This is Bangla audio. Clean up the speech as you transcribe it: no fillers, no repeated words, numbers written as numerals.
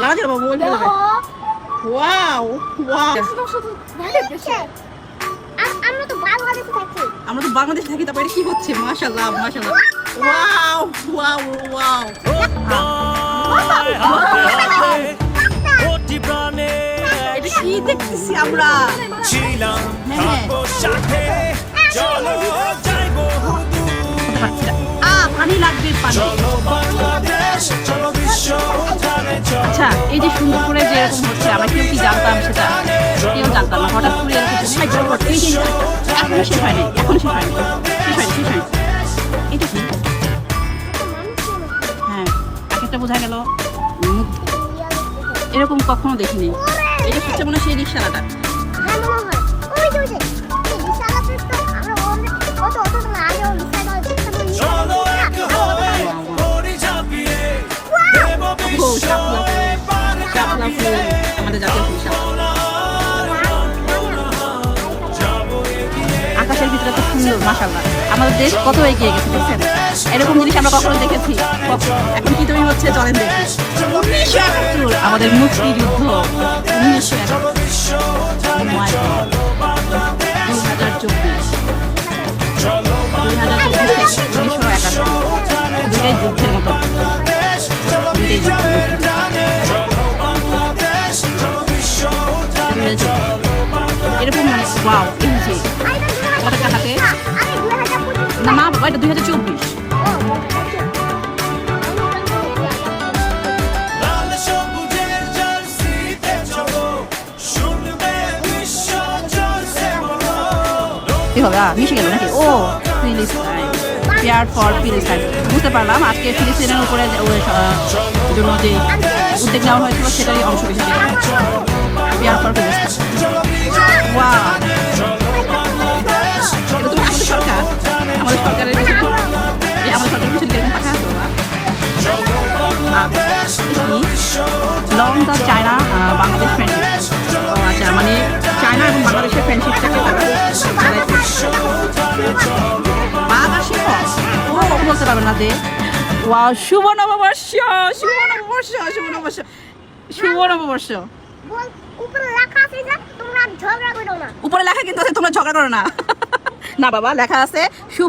লাগা দিল বাবা মোবাইল ফেলে দেবে। ওয়াও ওয়াও, আমরা তো বাংলাদেশে থাকি, তারপরে কি হচ্ছে? মাশাআল্লাহ মাশাআল্লাহ, ওয়াও ওয়াও ওয়াও। এটা কি দেখতেছি আমরা? পানি লাগবে পানি। আচ্ছা, এই যে সুন্দর করে যে এরকম হচ্ছে, আমরা কেউ কি জানতাম সেটা? কেউ জানতাম না, হঠাৎ করে এরকম এখনো শেষ হয়নি, এখনো শেষ হয়নি, শেষ হয়নি। এটা কি? হ্যাঁ, একটা বোঝা গেল এরকম কখনো দেখিনি। এটা হচ্ছে মনে হয় সেই রিক্সাটা। আমাদের জাতীয় ফুল। আকাশের ভিতরে তো সুন্দর, মাশাআল্লাহ। আমাদের দেশ কত এগিয়ে গেছে দেখছেন? এরকম জিনিস আমরা কখনো দেখেছি? এখন কি তৈরি হচ্ছে চলেন দেখি। 1971 আমাদের মুক্তিযুদ্ধ, 2024 দুটাই যুদ্ধের মতো, দুটাই এরকম মানে ওয়াও। এই যে পতাকা হাতে, না মা বাবা, এটা 2024। কি হবে? মিশে গেল নাকি? ও ফিলিস্তাইন, পেয়ার ফর ফিলিস্তাইন। বুঝতে পারলাম আজকে ফিলিস্তিনের উপরে জন্য যে উদ্যোগ নেওয়া হয়েছিল সেটারই অংশ হিসেবে পেয়ার ফর ফিলিস্তাইন। ওয়াও, এটা তো আমাদের সরকার, আমাদের সরকারের পিছনে, আমাদের সরকারের পিছনে এরকম পাখা আছে। Long the China Bangladesh friendship. ও আচ্ছা, মানে চায়না এবং বাংলাদেশের ফ্রেন্ডশিপটাকে তারা বলতে পারবে না যে ওয়াও, শুভ নববর্ষ, শুভ নববর্ষ, শুভ নববর্ষ, শুভ নববর্ষ। উপরে লেখা কিন্তু আছে তোমরা ঝগড়া করো না। না বাবা, লেখা আছে শুভ